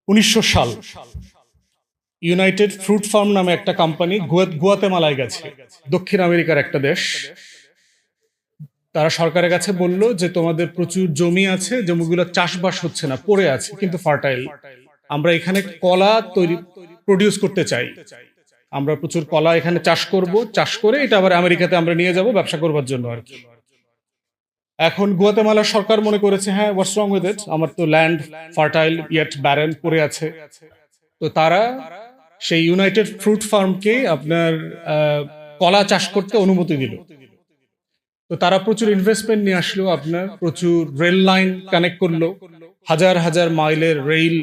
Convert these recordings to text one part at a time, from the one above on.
1900 সাল United fruit farm নামে একটা কোম্পানি গুয়াতেমালায় গেছে, দক্ষিণ আমেরিকার একটা দেশ। তারা সরকারের কাছে বলল যে তোমাদের প্রচুর জমি আছে, জমিগুলো চাষবাস হচ্ছে না, পড়ে আছে কিন্তু ফার্টাইল। আমরা এখানে কলা প্রডিউস করতে চাই, আমরা প্রচুর কলা এখানে চাষ করব, চাষ করে এটা আবার আমেরিকাতে আমরা নিয়ে যাব ব্যবসা করবার জন্য আর কি। এখন গুয়াতেমালার সরকার মনে করেছে, হ্যাঁ, হোয়াটস রং উইথ ইট, আমার তো ল্যান্ড ফার্টাইল ইয়েট ব্যারেন পড়ে আছে। তো তারা সেই ইউনাইটেড ফ্রুট ফার্মকে আপনার কলা চাষ করতে অনুমতি দিল। তো তারা প্রচুর ইনভেস্টমেন্ট নিয়ে আসলো, আপনার প্রচুর রেল লাইন কানেক্ট করলো, হাজার হাজার মাইলের রেল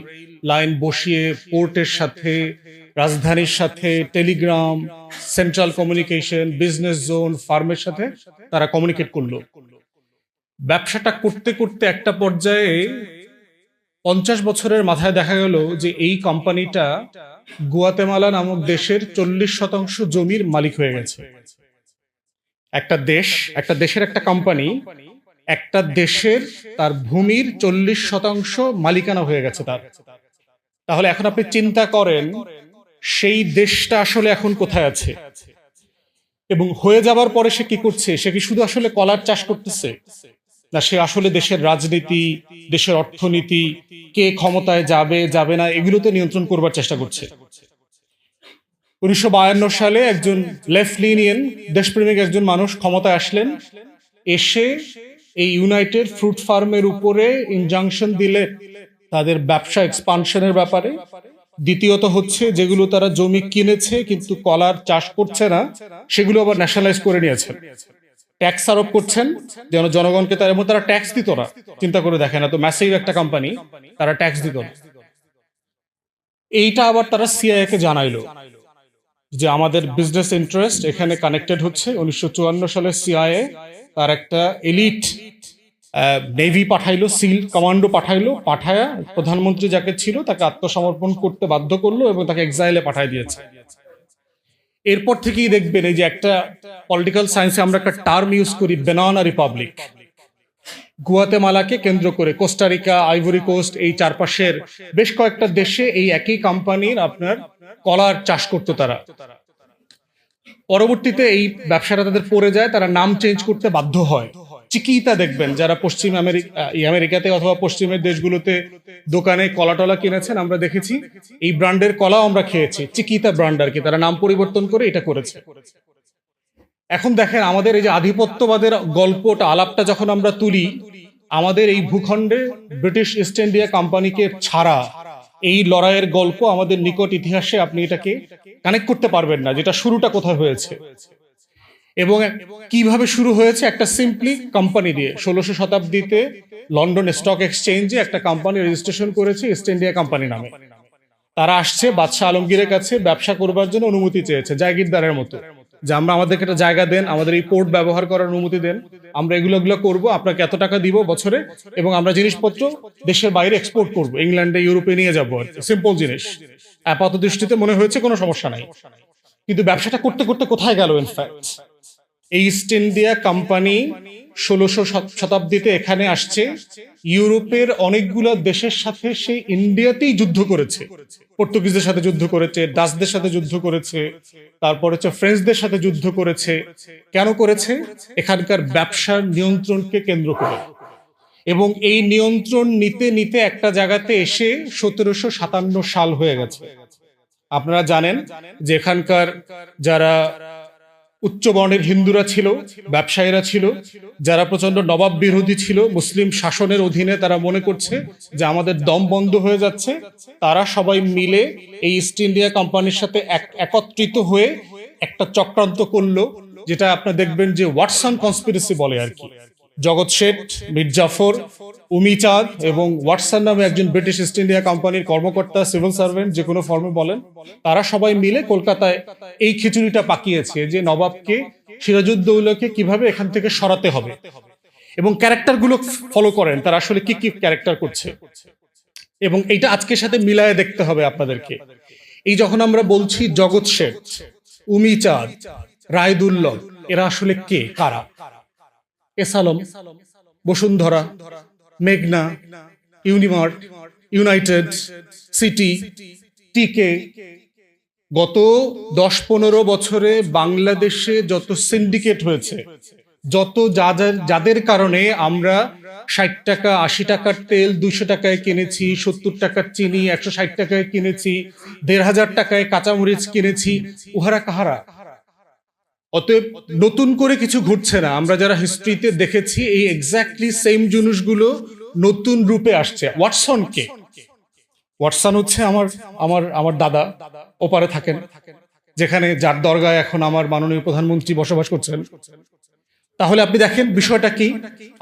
লাইন বসিয়ে পোর্টের সাথে, রাজধানীর সাথে, Telegram, central communication, business zone, ফার্মের সাথে তারা কমিউনিকেট করলো। ব্যবসাটা করতে করতে একটা পর্যায়ে 50 বছরের মাথায় দেখা গেল যে এই কোম্পানিটা গুয়াতেমালা নামক দেশের 40% জমির মালিক হয়ে গেছে। একটা দেশের একটা কোম্পানি একটা দেশের তার ভূমির 40% মালিকানা হয়ে গেছে তার। তাহলে এখন আপনি চিন্তা করেন সেই দেশটা আসলে এখন কোথায় আছে, এবং হয়ে যাবার পরে সে কি করছে? সে কি শুধু আসলে কলার চাষ করতেছে, না সে আসলে দেশের রাজনীতি, দেশের অর্থনীতি, কে ক্ষমতায় যাবে যাবে না, এগুলোতে নিয়ন্ত্রণ করবার চেষ্টা করছে। 1952 সালে একজন লেফট লিনিয়ান দেশপ্রেমিক একজন মানুষ ক্ষমতায় আসলেন, এসে এই ইউনাইটেড ফ্রুট ফার্মের উপরে ইনজাংশন দিলে তাদের ব্যবসা এক্সপানশনের ব্যাপারে। দ্বিতীয়ত হচ্ছে, যেগুলো তারা জমি কিনেছে কিন্তু কলার চাষ করছে না, সেগুলো আবার ন্যাশনালাইজ করে নিয়েছেন, ট্যাক্স আরোপ করছেন যেন জনগণকে। তারা ট্যাক্স দিত না, চিন্তা করে দেখেন, এত ম্যাসিভ একটা কোম্পানি, তারা ট্যাক্স দিত না। এইটা আবার তারা সিআইএ কে জানাইলো যে আমাদের বিজনেস ইন্টারেস্ট এখানে কানেক্টেড হচ্ছে। 1954 সালে সিআইএ তার একটা এলিট নেভি পাঠাইলো, সিল কমান্ডো পাঠায়া প্রধানমন্ত্রী যাকে ছিল তাকে আত্মসমর্পণ করতে বাধ্য করলো এবং তাকে এক্সাইলে পাঠায় দিয়েছে। এরপর থেকেই দেখবেন এই যে একটা পলিটিক্যাল সায়েন্সে আমরা একটা টার্ম ইউজ করি, বেনানা রিপাবলিক। গুয়াতেমালাকে কেন্দ্র করে কোস্টারিকা, আইভরি কোস্ট, এই চারপাশের বেশ কয়েকটা দেশে এই একই কোম্পানির আপনার কলার চাষ করতো তারা। পরবর্তীতে এই ব্যবসাটা তাদের পড়ে যায়, তারা নাম চেঞ্জ করতে বাধ্য হয়। চিকিতা দেখবেন, যারা পশ্চিম আমেরিকাতে অথবা পশ্চিমের দেশগুলোতে দোকানে কলা টলা কিনেছেন, আমরা দেখেছি এই ব্র্যান্ডের কলাও আমরা খেয়েছি, চিকিতা ব্র্যান্ড আর কি। তারা নাম পরিবর্তন করে এটা করেছে। এখন দেখেন আমাদের এই যে আধিপত্যবাদের গল্পটা, আলাপটা যখন আমরা তুলি, আমাদের এই ভূখণ্ডে ব্রিটিশ ইস্ট ইন্ডিয়া কোম্পানিকে ছাড়া এই লড়াইয়ের গল্প আমাদের নিকট ইতিহাসে আপনি এটাকে কানেক্ট করতে পারবেন না, যেটা শুরুটা কোথায় হয়েছে এবং কিভাবে শুরু হয়েছে। একটা সিম্পলি কোম্পানি দিয়ে 1600 শতাব্দীতে লন্ডন স্টক এক্সচেঞ্জে একটা কোম্পানি রেজিস্ট্রেশন করেছে ইস্ট ইন্ডিয়া কোম্পানি নামে। তারা আসছে বাদশাহ আলমগীরের কাছে ব্যবসা করবার জন্য অনুমতি চেয়েছে, জাগিরদারের মতো, যে আমরা আমাদেরকে একটা জায়গা দেন, আমাদের এই পোর্ট ব্যবহার করার অনুমতি দেন, আমরা এগুলো করবো, আপনাকে এত টাকা দিব বছরে, এবং আমরা জিনিসপত্র দেশের বাইরে এক্সপোর্ট করবো, ইংল্যান্ডে, ইউরোপে নিয়ে যাবো। সিম্পল জিনিস, আপাত দৃষ্টিতে মনে হয়েছে কোনো সমস্যা নাই, কিন্তু ব্যবসাটা করতে করতে কোথায় গেল? ইনফ্যাক্ট এই ইস্ট ইন্ডিয়া কোম্পানি 1600 শতাব্দীতে এখানে আসছে, ইউরোপের অনেকগুলো দেশের সাথে সে ইন্ডিয়াতেই যুদ্ধ করেছে, পর্তুগিজদের সাথে যুদ্ধ করেছে, ডাচদের সাথে যুদ্ধ করেছে, তারপর হচ্ছে ফ্রেঞ্চদের সাথে যুদ্ধ করেছে। কেন করেছে? এখানকার ব্যবসার নিয়ন্ত্রণকে কেন্দ্র করে। এবং এই নিয়ন্ত্রণ নিতে নিতে একটা জায়গাতে এসে 1757 সাল হয়ে গেছে। আপনারা জানেন যে এখানকার যারা উচ্চ বর্ণের হিন্দুরা ছিল, ব্যবসায়ীরা ছিল, যারা প্রচন্ড নবাব বিরোধী ছিল, মুসলিম শাসনের অধীনে তারা মনে করছে যে আমাদের দম বন্ধ হয়ে যাচ্ছে, তারা সবাই মিলে এই ইস্ট ইন্ডিয়া কোম্পানির সাথে একত্রিত হয়ে একটা চক্রান্ত করলো, যেটা আপনারা দেখবেন যে ওয়াটসন কনস্পিরেসি বলে আর কি। জগৎ শেঠ, মীর জাফর, উমিচাঁদ এবং ওয়াটসন নামে একজন ব্রিটিশ ইস্ট ইন্ডিয়া কোম্পানির কর্মকর্তা, সিভিল সার্ভেন্ট, যে কোনো ফর্মে বলেন, তারা সবাই মিলে কলকাতায় এই খিচুড়িটা পাকিয়েছে যে নবাবকে, সিরাজউদ্দৌলাকে কিভাবে এখান থেকে সরাতে হবে, এবং ক্যারেক্টার গুলো ফলো করেন তারা আসলে কি কি ক্যারেক্টার করছে, এবং এইটা আজকের সাথে মিলায়ে দেখতে হবে আপনাদেরকে। এই যখন আমরা বলছি জগৎ শেঠ, উমিচাঁদ, রায়দুল্লভ, এরা আসলে কে, কারা? এসালম, বসুন্ধরা, মেঘনা, ইউনিমার্ট, ইউনাইটেড, সিটি, টিকে, গত 10-15 বছরে বাংলাদেশে যত সিন্ডিকেট হয়েছে, যত যাদের কারণে আমরা 60 টাকা 80 টাকার তেল 200 টাকায় কিনেছি, 70 টাকার চিনি 160 টাকায় কিনেছি, 1500 টাকায় কাঁচামরিচ কিনেছি, উহারা কাহারা? অতএব নতুন করে কিছু ঘটছে না। আমরা যারা হিস্ট্রিতে দেখেছি এই এক্স্যাক্টলি সেম জিনিসগুলো নতুন রূপে আসছে। ওয়াটসন হচ্ছে আমার আমার আমার দাদা, ওপারে থাকেন, যেখানে যার দরগায় এখন আমার মাননীয় প্রধানমন্ত্রী বসবাস করছেন। তাহলে আপনি দেখেন বিষয়টা কি।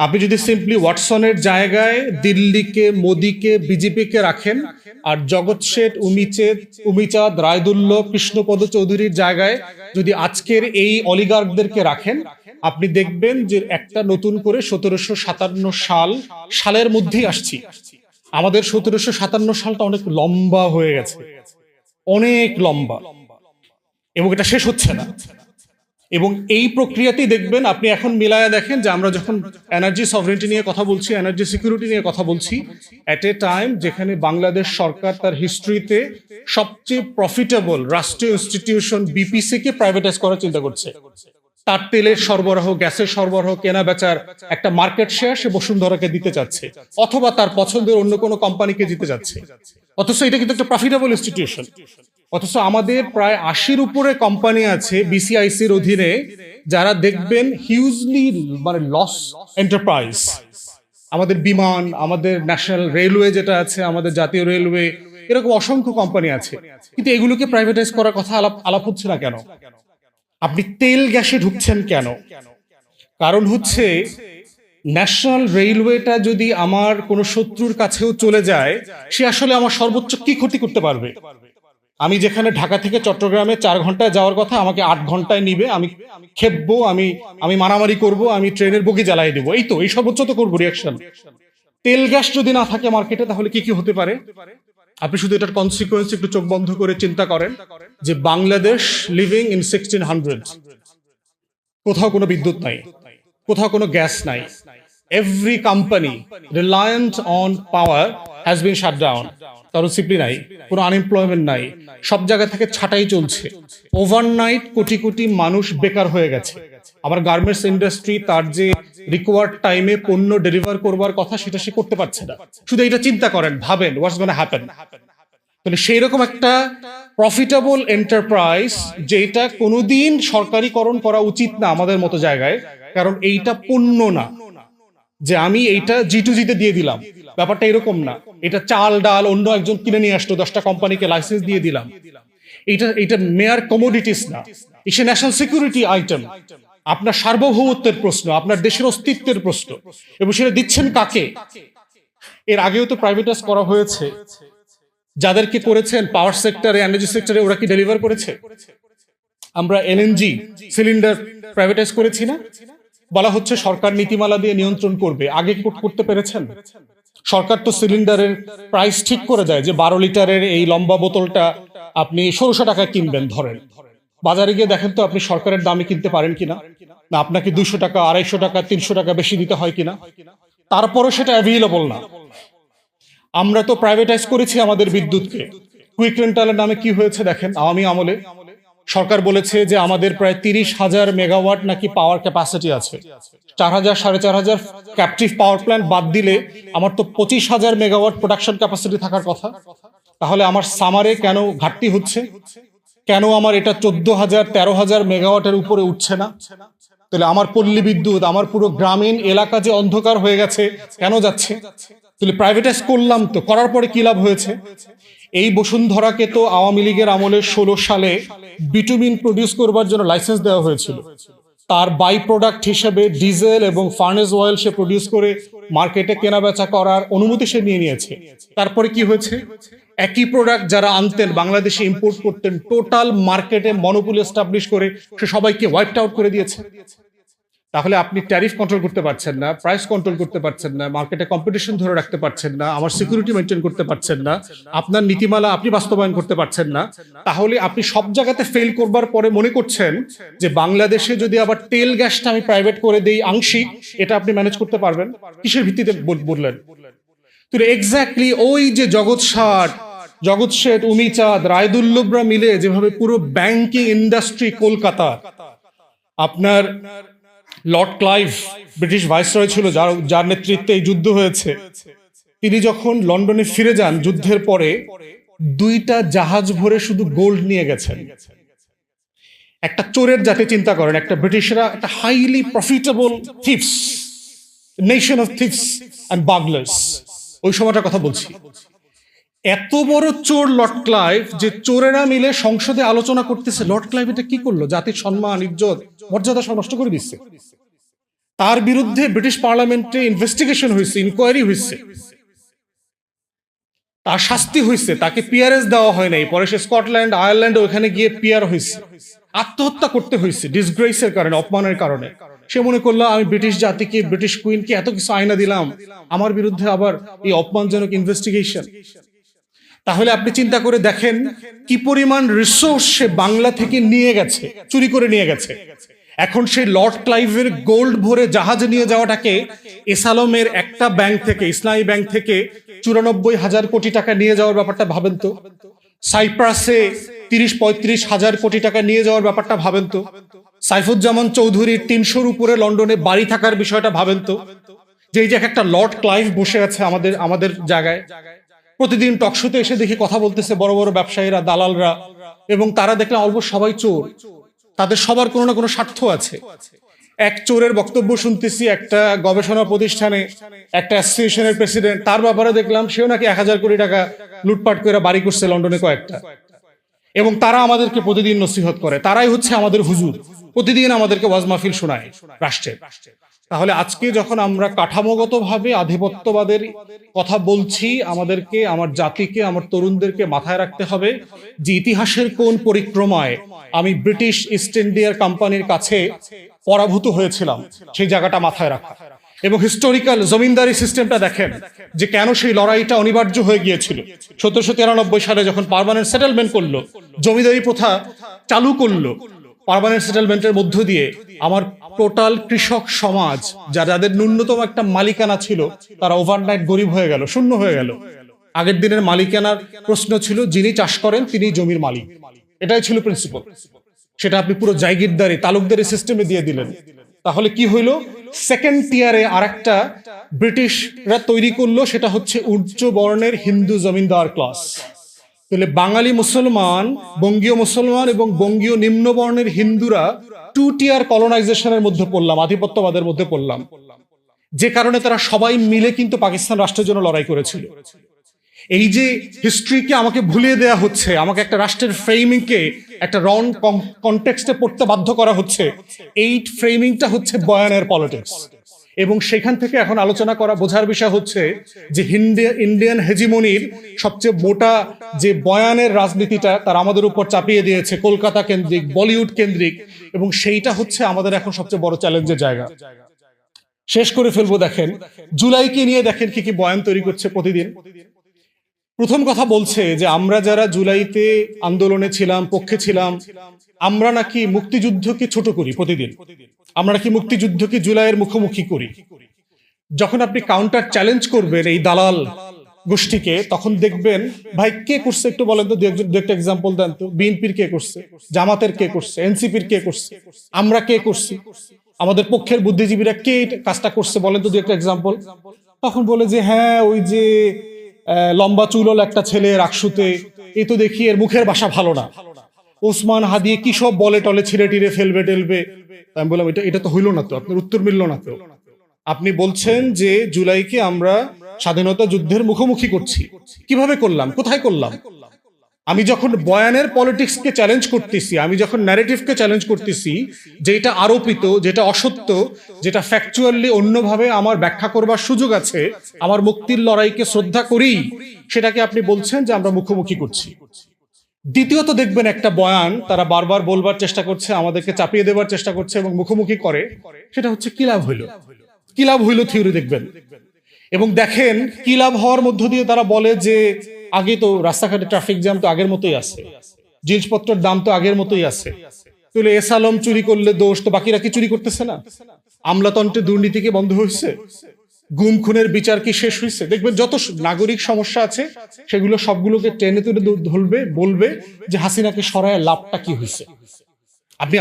আপনি যদি সিম্পলি ওয়াটসনের জায়গায় দিল্লিকে, মোদিকে, বিজেপিকে রাখেন, আর জগৎ শেঠ, উমিচাঁদ, রায়দুল্লভ, কৃষ্ণপদ চৌধুরীর জায়গায় যদি আজকের এই অলিগার্কদেরকে রাখেন, আপনি দেখবেন যে একটা নতুন করে 1757 সালের মধ্যেই আসছি। আমাদের 1757 সালটা অনেক লম্বা হয়ে গেছে, অনেক লম্বা, এবং এটা শেষ হচ্ছে না। এবং এই প্রক্রিয়াতেই দেখবেন আপনি এখন মিলায়া দেখেন যে আমরা যখন এনার্জি সভরেনিটি নিয়ে কথা বলছি, এনার্জি সিকিউরিটি নিয়ে কথা বলছি, এট এ টাইম যেখানে বাংলাদেশ সরকার তার হিস্ট্রিতে সবচেয়ে প্রফিটেবল রাষ্ট্রীয় ইনস্টিটিউশন বিপিসি কে প্রাইভেটাইজ করার চিন্তা করছে। তার তেলের সরবরাহ, গ্যাসের সরবরাহ, কেনা বেচার একটা মার্কেট শেয়ার সে বসুন্ধরাকে দিতে চাচ্ছে, অথবা তার পছন্দের অন্য কোনো কোম্পানিকে দিতে যাচ্ছে। অথচ এটা কিন্তু একটা প্রফিটেবল ইনস্টিটিউশন। অথচ আমাদের প্রায় 80-র উপরে কোম্পানি আছে বিসিআইসির অধীনে, যারা দেখবেন হিউজলি মানে লস এন্টারপ্রাইজ। আমাদের বিমান, আমাদের ন্যাশনাল রেলওয়ে যেটা আছে, আমাদের জাতীয় রেলওয়ে, এরকম অসংখ্য কোম্পানি আছে, কিন্তু এগুলোকে প্রাইভেটাইজ করার কথা আলাপ হচ্ছে না কেন? আপনি তেল গ্যাসে ঢুকছেন কেন? কারণ হচ্ছে ন্যাশনাল রেলওয়েটা যদি আমার কোনো শত্রুর কাছেও চলে যায়, সে আসলে আমার সর্বোচ্চ কি ক্ষতি করতে পারবে? আমি যেখানে ঢাকা থেকে চট্টগ্রামে 4 ঘন্টায় যাওয়ার কথা, আমাকে 8 ঘন্টায় নিবে, আমি খেপবো, আমি মারামারি করব, আমি ট্রেনের বগি জ্বালাই দেবো, এই সর্বোচ্চ তো করবো রিয়াকশন। তেল গ্যাস যদি না থাকে মার্কেটে, তাহলে কি কি হতে পারে? আপনি শুধু এটার কনসিকুয়েন্স একটু চোখ বন্ধ করে চিন্তা করেন যে বাংলাদেশ লিভিং ইন 1600, কোথাও কোনো বিদ্যুৎ নাই, কোথাও কোনো গ্যাস নাই। Every company reliant on power has been shut down. কারণ সিম্পলি নাই, কোনো আনএমপ্লয়মেন্ট নাই, সব জায়গা থেকে ছাঁটাই চলছে। ওভারনাইট কোটি কোটি মানুষ বেকার হয়ে গেছে। আবার গার্মেন্টস ইন্ডাস্ট্রি তার যে রিকোয়ার্ড টাইমে পণ্য ডেলিভার করবার কথা, সেটা সে করতে পারছে না। শুধু এটা চিন্তা করেন, ভাবেন হোয়াটস গোনা হ্যাপেন। তাহলে সেই রকম একটা প্রফিটেবল এন্টারপ্রাইজ, যেটা কোনোদিন সরকারিকরণ করা উচিত না আমাদের মতো জায়গায়, কারণ এইটা পণ্য না যে আমি এইটা জি2জিতে দিয়ে দিলাম, ব্যাপারটা এরকম না। এটা চাল ডাল অন্য একজন কিনে নিয়ে আসতো, 10টা কোম্পানিকে লাইসেন্স দিয়ে দিলাম। এটা মেয়ার কমোডিটিস না, এটা ন্যাশনাল সিকিউরিটি আইটেম। আপনার সার্বভৌমত্বের প্রশ্ন, আপনার দেশের অস্তিত্বের প্রশ্ন, এবং সেটা দিচ্ছেন কাকে? এর আগেও তো প্রাইভেটাইজ করা হয়েছে। যাদেরকে করেছেন পাওয়ার সেক্টরে, এনার্জি সেক্টরে, ওরা কি ডেলিভার করেছে? আমরা এলএনজি সিলিন্ডার প্রাইভেটাইজ করেছি না? বলা হচ্ছে সরকার নীতিমালা দিয়ে নিয়ন্ত্রণ করবে। আগে করতে পেরেছেন? সরকার তো সিলিন্ডারের প্রাইস ঠিক করে দেয় যে 12 লিটারের এই লম্বা বোতলটা আপনি 1600 টাকা কিনবেন ধরেন। বাজারে গিয়ে দেখেন তো আপনি সরকারের দামে কিনতে পারেন কিনা, না আপনাকে 200 টাকা, 250 টাকা, 300 টাকা বেশি দিতে হয় কিনা। তারপরও সেটা অ্যাভেলেবল না। আমরা তো প্রাইভেটাইজ করেছি আমাদের বিদ্যুৎকে। কুইক রেন্টালের নামে কি হয়েছে দেখেন। আওয়ামী আমলে সরকার বলেছে যে আমাদের প্রায় 30,000 মেগাওয়াট নাকি পাওয়ার ক্যাপাসিটি আছে। 4,000 4,500 ক্যাপটিভ পাওয়ার প্ল্যান্ট বাদ দিলে আমার তো 25,000 মেগাওয়াট প্রোডাকশন ক্যাপাসিটি থাকার কথা। তাহলে আমার সামারে কেন ঘাটতি হচ্ছে? কেন আমার এটা 14,000 13,000 মেগাওয়াটের উপরে উঠছে না? তাহলে আমার পল্লী বিদ্যুৎ, আমার পুরো গ্রামীণ এলাকা যে অন্ধকার হয়ে গেছে, কেন যাচ্ছে? তাহলে প্রাইভেটাইজ করলাম তো, করার পরে কি লাভ হয়েছে? এই বসুন্ধরাকে তো আওয়ামী লীগের আমলে 16 সালে বিটুমিন প্রডিউস করবার জন্য লাইসেন্স দেওয়া হয়েছিল। তার বাই প্রোডাক্ট হিসেবে ডিজেল এবং ফার্নেস অয়েল সে প্রডিউস করে মার্কেটে কেনাবেচা করার অনুমতি সে নিয়ে নিয়েছে। তারপরে কি হয়েছে? একই প্রোডাক্ট যারা আনতেন, বাংলাদেশে ইম্পোর্ট করতেন, টোটাল মার্কেটে মনোপলি এস্টাবলিশ করে সে সবাইকে ওয়াইপড আউট করে দিয়েছে। তাহলে আপনি ট্যারিফ কন্ট্রোল করতে পারছেন না, প্রাইস কন্ট্রোল করতে পারছেন না, মার্কেটে কম্পিটিশন ধরে রাখতে পারছেন না, আমার সিকিউরিটি মেনটেন করতে পারছেন না, আপনার নীতিমালা আপনি বাস্তবায়ন করতে পারছেন না। তাহলে আপনি সব জায়গাতে ফেল করবার পরে মনে করছেন যে বাংলাদেশে যদি আবার তেল গ্যাসটা আমি প্রাইভেট করে দেই আংশিক, এটা আপনি ম্যানেজ করতে পারবেন। কিসের ভিত্তিতে বললেন? তো এক্স্যাক্টলি ওই যে জগৎ শেঠ, উমিচাঁদ, রায়দুল্লভরা মিলে যেভাবে পুরো ব্যাংকিং ইন্ডাস্ট্রি কলকাতা, আপনার লর্ড ক্লাইভ ব্রিটিশ ভাইসরয় ছিল, যার নেতৃত্বে এই যুদ্ধ হয়েছে, তিনি যখন লন্ডনে ফিরে যান যুদ্ধের পরে 2টা জাহাজ ভরে শুধু গোল্ড নিয়ে গেছেন। একটা চোরের জাতি চিন্তা করেন, একটা ব্রিটিশরা একটা highly profitable thieves, nation of thieves and burglars, ওই সময়টার কথা বলছি। এত বড় চোর লর্ড ক্লাইভ, যে চোরেরা মিলে সংসদে আলোচনা করতেছে লর্ড ক্লাইভ এটা কি করলো, জাতির সম্মান, ইজ্জত, মর্যাদা সব নষ্ট করে দিচ্ছে। তার বিরুদ্ধে ব্রিটিশ পার্লামেন্টে ইনভেস্টিগেশন হয়েছে, ইনকোয়ারি হয়েছে, তার শাস্তি হয়েছে, তাকে পিআরএস দেওয়া হয় নাই, পরে সে স্কটল্যান্ড, আয়ারল্যান্ড ওখানে গিয়ে পিআর হয়েছে, আত্মহত্যা করতে হয়েছে ডিসগ্রেসের কারণে, অপমানের কারণে। সে মনে করলো আমি ব্রিটিশ জাতিকে, ব্রিটিশ কুইনকে এত কিছু আয়না দিলাম, আমার বিরুদ্ধে আবার এই অপমানজনক ইনভেস্টিগেশন। তাহলে আপনি চিন্তা করে দেখেন কি পরিমাণ রিসোর্স সে বাংলা থেকে নিয়ে গেছে, চুরি করে নিয়ে গেছে। এখন সেই লর্ড ক্লাইভের গোল্ড ভরে জাহাজ নিয়ে যাওয়াটাকে এসালমের একটা ব্যাংক থেকে, ইসলামী ব্যাংক থেকে 94,000 কোটি টাকা নিয়ে যাওয়ার ব্যাপারটা ভাবেন তো। সাইপ্রাসে 30-35 হাজার কোটি টাকা নিয়ে যাওয়ার ব্যাপারটা ভাবেন তো। সাইফুজ্জামান চৌধুরীর 300-র উপরে লন্ডনে বাড়ি থাকার বিষয়টা ভাবেন তো। যে এই যে একটা লর্ড ক্লাইভ বসে আছে আমাদের জায়গায়, প্রতিদিন টকশোতে এসে দেখি কথা বলতেছে বড় বড় ব্যবসায়ীরা, দালালরা, এবং তারা দেখলাম অল্প সবাই চোর, তাদের সবার কোনো না কোনো স্বার্থ আছে। এক চোরের বক্তব্য শুনতেছি একটা গবেষণা প্রতিষ্ঠানে, একটা অ্যাসোসিয়েশনের প্রেসিডেন্ট, তার ব্যাপারে দেখলাম সেও নাকি 1,000 কোটি টাকা লুটপাট করে বাড়ি করছে লন্ডনে কয়েকটা। এবং তারা আমাদেরকে প্রতিদিন নসিহত করে, তারাই হচ্ছে আমাদের হুজুর, প্রতিদিন আমাদেরকে ওয়াজ মাহফিল শোনায় রাষ্ট্রের। তাহলে আজকে যখন আমরা কাঠামোগতভাবে আধিপত্যবাদের কথা বলছি, আমাদেরকে, আমার জাতিকে, আমার তরুণদেরকে মাথায় রাখতে হবে যে ইতিহাসের কোন পরিক্রমায় আমি ব্রিটিশ ইস্ট ইন্ডিয়ার কোম্পানির কাছে পরাভূত হয়েছিলাম, সেই জায়গাটা মাথায় রাখা। এবং হিস্টোরিক্যাল জমিনদারি সিস্টেমটা দেখেন যে কেন সেই লড়াইটা অনিবার্য হয়ে গিয়েছিল। 1793 সালে যখন পার্মানেন্ট সেটেলমেন্ট করলো, জমিদারি প্রথা চালু করলো, পার্মানেন্ট সেটেলমেন্টের মধ্য দিয়ে আমার টোটাল কৃষক সমাজ, যাদের ন্যূনতম একটা মালিকানা ছিল, তারা ওভারনাইট গরিব হয়ে গেল, শূন্য হয়ে গেল। আগের দিনের মালিকানার প্রশ্ন ছিল যিনি চাষ করেন তিনি জমির মালিক, এটাই ছিল প্রিন্সিপাল। সেটা আপনি পুরো জায়গিরদারি, তালুকদারি সিস্টেমে দিয়ে দিলেন। তাহলে কি হইলো, সেকেন্ড টিয়ারে আরেকটা ব্রিটিশরা তৈরি করলো, সেটা হচ্ছে উচ্চ বর্ণের হিন্দু জমিদার ক্লাস। তাহলে বাঙালি মুসলমান, বঙ্গীয় মুসলমান এবং বঙ্গীয় নিম্নবর্ণের হিন্দুরা 2 টিয়ার কলোনাইজেশনের মধ্যে পড়লাম, আধিপত্যবাদের মধ্যে পড়লাম, যে কারণে তারা সবাই মিলে কিন্তু পাকিস্তান রাষ্ট্রের জন্য লড়াই করেছিল। এই যে হিস্ট্রিকে আমাকে ভুলিয়ে দেয়া হচ্ছে, আমাকে একটা রাষ্ট্রের ফ্রেমিংকে একটা রং কনটেক্সটে পড়তে বাধ্য করা হচ্ছে, এই ফ্রেমিংটা হচ্ছে বয়ানের পলিটিক্স। এবং সেখান থেকে এখন আলোচনা করা, বোঝার বিষয় হচ্ছে যে ইন্ডিয়ান হেজিমনির সবচেয়ে মোটা যে বয়ানের রাজনীতিটা তারা আমাদের উপর চাপিয়ে দিয়েছে, কলকাতা কেন্দ্রিক, বলিউড কেন্দ্রিক, এবং সেইটা হচ্ছে আমাদের এখন সবচেয়ে বড় চ্যালেঞ্জের জায়গা। শেষ করে ফেলবো, দেখেন জুলাইকে নিয়ে দেখেন কি কি বয়ান তৈরি করছে প্রতিদিন। প্রথম কথা বলছে যে আমরা যারা জুলাইতে আন্দোলনে ছিলাম, পক্ষে ছিলাম, আমরা নাকি মুক্তিযুদ্ধকে ছোট করি প্রতিদিন, আমরা নাকি মুক্তিযুদ্ধকে জুলাইয়ের মুখোমুখি করি। যখন আপনি কাউন্টার চ্যালেঞ্জ করবেন এই দালাল গোষ্ঠীকে, তখন দেখবেন ভাই কে করছে একটু বলেন তো, দু একটা এক্সাম্পল দেন তো। বিএনপির কে করছে, জামাতের কে করছে, এনসিপির কে করছে, আমরা কে করছি, আমাদের পক্ষের বুদ্ধিজীবীরা কে কাজটা করছে বলেন তো দু একটা এক্সাম্পল। তখন বলে যে হ্যাঁ ওই যে লম্বা চুলল একটা ছেলে রাকসুতে, এই তো দেখি এর মুখের ভাষা ভালো না, ওসমান হাদি কি সব বলে টলে ছিঁড়ে টিড়ে ফেলবে টেলবে। আমি বললাম এটা তো হইল না তো, আপনার উত্তর মিলল না তো। আপনি বলছেন যে জুলাইকে আমরা স্বাধীনতা যুদ্ধের মুখোমুখি করছি, কিভাবে করলাম, কোথায় করলাম? আমি যখন বয়ানের পলিটিক্সকে চ্যালেঞ্জ করতেছি, আমি যখন ন্যারেটিভকে চ্যালেঞ্জ করতেছি, যেটা আরোপিত, যেটা অসত্য, যেটা ফ্যাকচুয়ালি অন্যভাবে আমার ব্যাখ্যা করবার সুযোগ আছে, আমার মুক্তির লড়াইকে শ্রদ্ধা করি, সেটাকে আপনি বলছেন যে আমরা মুখোমুখি করছি। দ্বিতীয়ত দেখবেন একটা বয়ান তারা বারবার বলবার চেষ্টা করছে, আমাদেরকে চাপিয়ে দেবার চেষ্টা করছে এবং মুখোমুখি করে, সেটা হচ্ছে কি লাভ হইল, কি লাভ হইল থিওরি দেখবেন। এবং দেখেন কি লাভ হওয়ার মধ্য দিয়ে তারা বলে যে আগে তো রাস্তাঘাটে ট্রাফিক জ্যাম তো আগের মতোই আছে, জিনিসপত্রের দাম তো আগের মতোই আছে, তাহলে এসালম চুরি করলে দোষ, তো বাকিরা কি চুরি করতেছে না? আমলাতন্ত্রের দুর্নীতি কি বন্ধ হয়েছে? গুম খুনের বিচার কি শেষ হয়েছে? দেখবেন যত নাগরিক সমস্যা আছে সেগুলো সবগুলোকে টেনে তুলে ধরবে, বলবে যে হাসিনাকে সরায় লাভটা কি হয়েছে। আপনি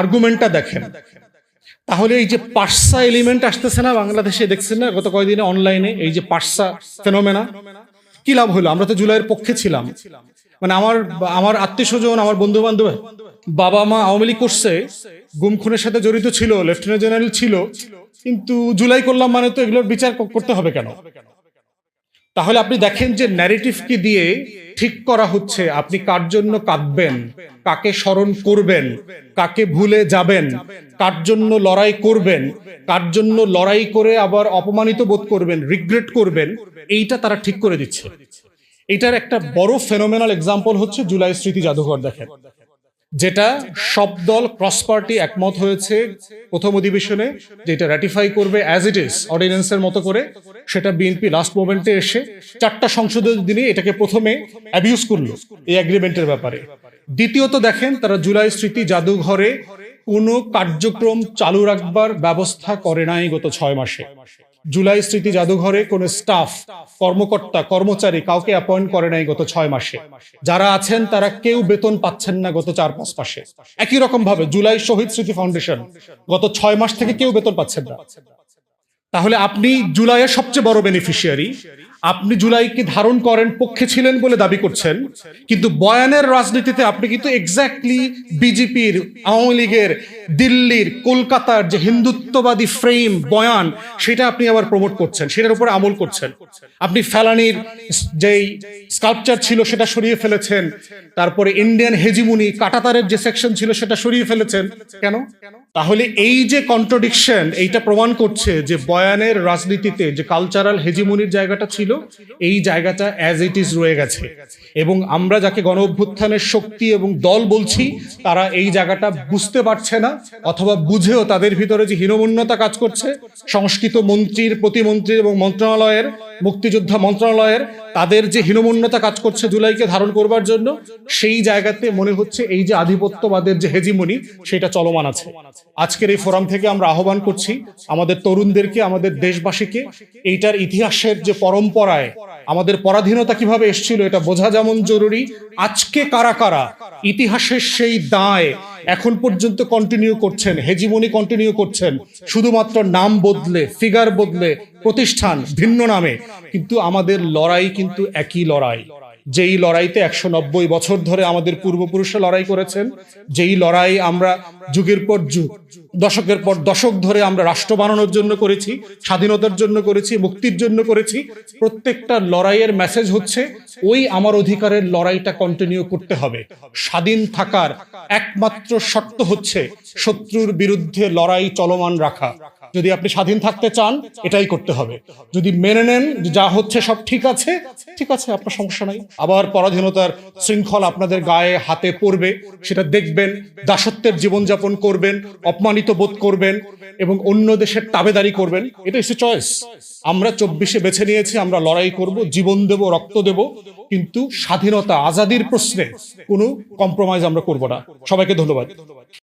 আর্গুমেন্টটা দেখেন। তাহলে এই যে পার্সা এলিমেন্ট আসতেছে না বাংলাদেশে, দেখছেন না গত কয়েকদিনে অনলাইনে এই যে পার্সা ফেনোমেনা, কি লাভ হলো? আমরা তো জুলাইয়ের পক্ষে ছিলাম। মানে আমার আত্মীয় স্বজন, আমার বন্ধু বান্ধব, বাবা মা আওয়ামী লীগ করছে, গুম খুনের সাথে জড়িত ছিল, লেফটেন্যান্ট জেনারেল ছিল, কিন্তু জুলাই করলাম মানে তো এগুলোর বিচার করতে হবে কেন? তাহলে আপনি দেখেন যে ন্যারেটিভকে দিয়ে ঠিক করা হচ্ছে আপনি কার জন্য কাঁদবেন, কাকে স্মরণ করবেন, কাকে ভুলে যাবেন, কার জন্য লড়াই করবেন, কার জন্য লড়াই করে আবার অপমানিত বোধ করবেন, রিগ্রেট করবেন, এইটা তারা ঠিক করে দিচ্ছে। এটার একটা বড় ফেনোমেনাল এক্সাম্পল হচ্ছে জুলাই স্মৃতি জাদুঘর। দেখেন, যেটা সব দল ক্রস পার্টি একমত হয়েছে প্রথম অধিবেশনে, যেটা রাটিফাই করবে অ্যাজ ইট ইজ অর্ডিন্যান্সের মতো করে, সেটা বিএনপি লাস্ট মোমেন্টে এসে 4টা সংসদের দিনে এটাকে প্রথমে অ্যাবিউজ করলো এই এগ্রিমেন্টের ব্যাপারে। দ্বিতীয়ত দেখেন, তারা জুলাই স্মৃতি জাদুঘরে কোনো কার্যক্রম চালু রাখবার ব্যবস্থা করে নাই গত 6 মাসে। জুলাই স্মৃতি জাদুঘরে কোনো স্টাফ, কর্মকর্তা, কর্মচারী কাউকে অ্যাপয়েন্ট করে নাই গত 6 মাসে। যারা আছেন তারা কেউ বেতন পাচ্ছেন না গত 4-5 মাসে। একই রকম ভাবে জুলাই শহীদ স্মৃতি ফাউন্ডেশন গত 6 মাস থেকে কেউ বেতন পাচ্ছেন না। তাহলে আপনি জুলাইয়ের সবচেয়ে বড় বেনিফিশিয়ারি, আপনি জুলাইকে ধারণ করেন, পক্ষে ছিলেন বলে দাবি করছেন, কিন্তু বয়ানের রাজনীতিতে আপনি কিন্তু এক্স্যাক্টলি বিজেপির, আওয়ামী লীগের, দিল্লির, কলকাতার যে হিন্দুত্ববাদী ফ্রেম বয়ান, সেটা আপনি আবার প্রমোট করছেন, সেটার উপরে আমল করছেন। আপনি ফেলানির যেই স্কাল্পচার ছিল সেটা সরিয়ে ফেলেছেন, তারপরে ইন্ডিয়ান হেজিমুনি কাটাতারের যে সেকশন ছিল সেটা সরিয়ে ফেলেছেন। কেন? তাহলে এই যে কন্ট্রাডিকশন, এইটা প্রমাণ করছে যে বয়ানের রাজনীতিতে যে কালচারাল হেজিমুনির জায়গাটা ছিল, এই জায়গাটা অ্যাজ ইট ইজ রয়ে গেছে। এবং আমরা যাকে গণ অভ্যুত্থানের শক্তি এবং দল বলছি, তারা এই জায়গাটা বুঝতে পারছে না, অথবা বুঝেও তাদের ভিতরে যে হীনমন্যতা কাজ করছে, সংস্কৃত মন্ত্রীর, প্রতিমন্ত্রীর এবং মন্ত্রণালয়ের, মুক্তিযোদ্ধা মন্ত্রণালয়ের, তাদের যে হীনমন্যতা কাজ করছে জুলাইকে ধারণ করবার জন্য, সেই জায়গাতে মনে হচ্ছে এই যে আধিপত্যবাদের যে হেজিমনি, সেটা চলমান আছে। আজকের এই ফোরাম থেকে আমরা আহ্বান করছি আমাদের তরুণদেরকে, আমাদের দেশবাসীকে, এইটার ইতিহাসের যে পরম্পরায় আমাদের পরাধীনতা কিভাবে এসেছিল এটা বোঝা যেমন জরুরি, আজকে কারা কারা ইতিহাসের সেই দায় এখন পর্যন্ত কন্টিনিউ করছেন, হেজিমনি কন্টিনিউ করছেন, শুধুমাত্র নাম বদলে, ফিগার বদলে, প্রতিষ্ঠান ভিন্ন নামে, কিন্তু আমাদের লড়াই কিন্তু একই লড়াই। যেই লড়াইতে 190 বছর ধরে আমাদের পূর্বপুরুষরা লড়াই করেছেন, যেই লড়াই আমরা যুগের পর যুগ, দশকের পর দশক ধরে আমরা রাষ্ট্র বানানোর জন্য করেছি, স্বাধীনতার জন্য করেছি, মুক্তির জন্য করেছি, প্রত্যেকটা লড়াইয়ের মেসেজ হচ্ছে ওই আমার অধিকারের লড়াইটা কন্টিনিউ করতে হবে। স্বাধীন থাকার একমাত্র শর্ত হচ্ছে শত্রুর বিরুদ্ধে লড়াই চলমান রাখা। যদি আপনি স্বাধীন থাকতে চান, এটাই করতে হবে। যদি মেনে নেন যা হচ্ছে সব ঠিক আছে, ঠিক আছে, আপনার সমস্যা নাই, আবার পরাধীনতার শৃঙ্খল আপনাদের গায়ে হাতে পড়বে, সেটা দেখবেন, দাসত্বের জীবনযাপন করবেন, অপমানিত বোধ করবেন এবং অন্য দেশের তাবেদারি করবেন। এটা ইস চয়েস। আমরা 24-এ বেছে নিয়েছি, আমরা লড়াই করব, জীবন দেব, রক্ত দেব, কিন্তু স্বাধীনতা, আজাদির প্রশ্নে কোনো কম্প্রোমাইজ আমরা করব না। সবাইকে ধন্যবাদ।